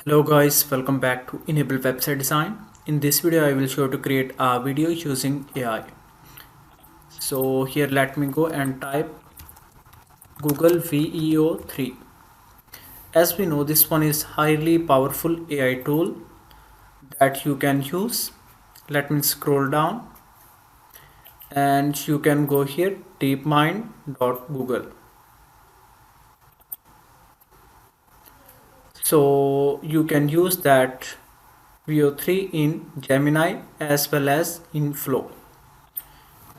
Hello guys, welcome back to Enable Website Design. In this video I will show to create a video using AI. So here let me go and type Google Veo3. As we know, this one is highly powerful AI tool that you can use. Let me scroll down and you can go here DeepMind.Google. So you can use that Veo3 in Gemini as well as in Flow.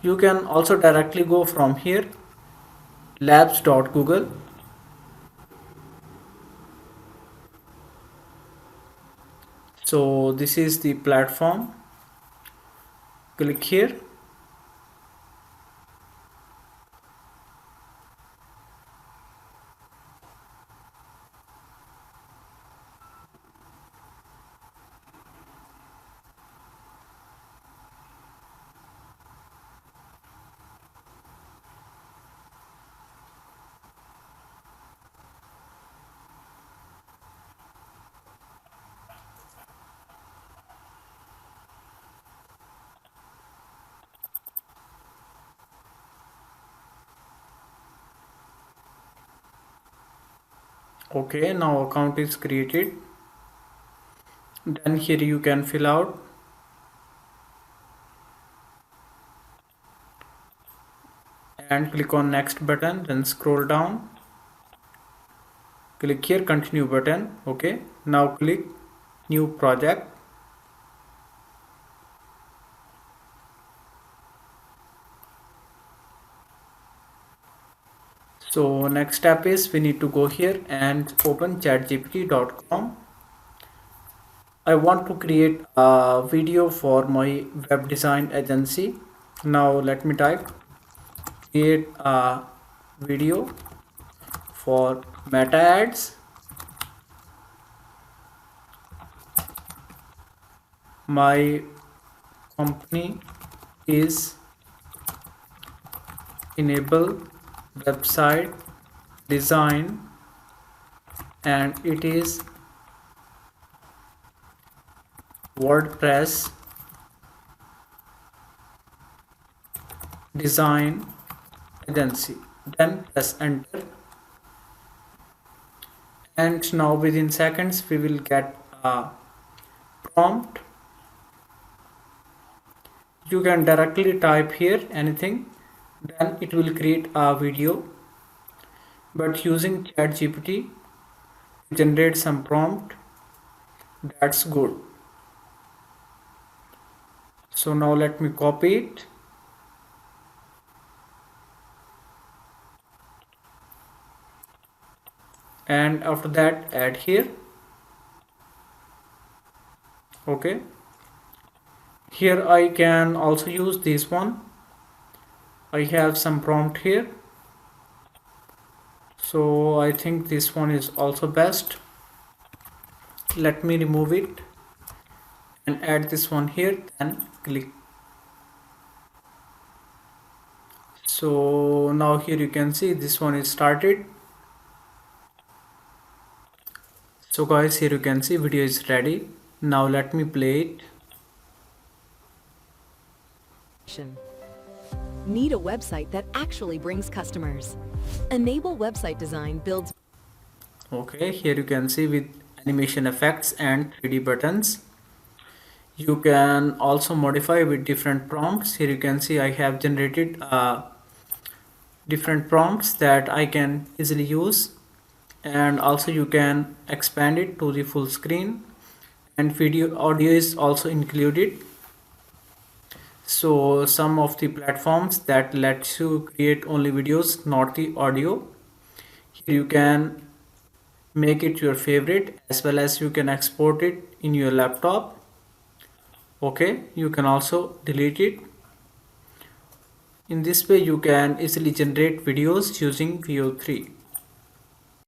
You can also directly go from here labs.google. So this is the platform. Click here. Okay, now account is created. Then here you can fill out and click on next button, then scroll down, click here continue button. Okay, now click new project. So next step is we need to go here and open chatgpt.com. I want to create a video for my web design agency. Now let me type create a video for meta ads. My company is Enable Website Design and it is WordPress design agency. Then press enter, and now within seconds we will get a prompt. You can directly type here anything, then it will create a video, but using ChatGPT to generate some prompt, that's good. So now let me copy it and after that add here. Okay, here I can also use this one. I have some prompt here, so I think this one is also best. Let me remove it and add this one here, then click. So now here you can see this one is started. So guys, here you can see video is ready. Now let me play it. Need a website that actually brings customers. Enable Website Design builds. Okay, here you can see with animation effects and 3D buttons. You can also modify with different prompts. Here you can see I have generated different prompts that I can easily use, and also you can expand it to the full screen, and audio is also included. So some of the platforms that lets you create only videos, not the audio. Here you can make it your favorite, as well as you can export it in your laptop. Okay, you can also delete it. In this way you can easily generate videos using Veo3.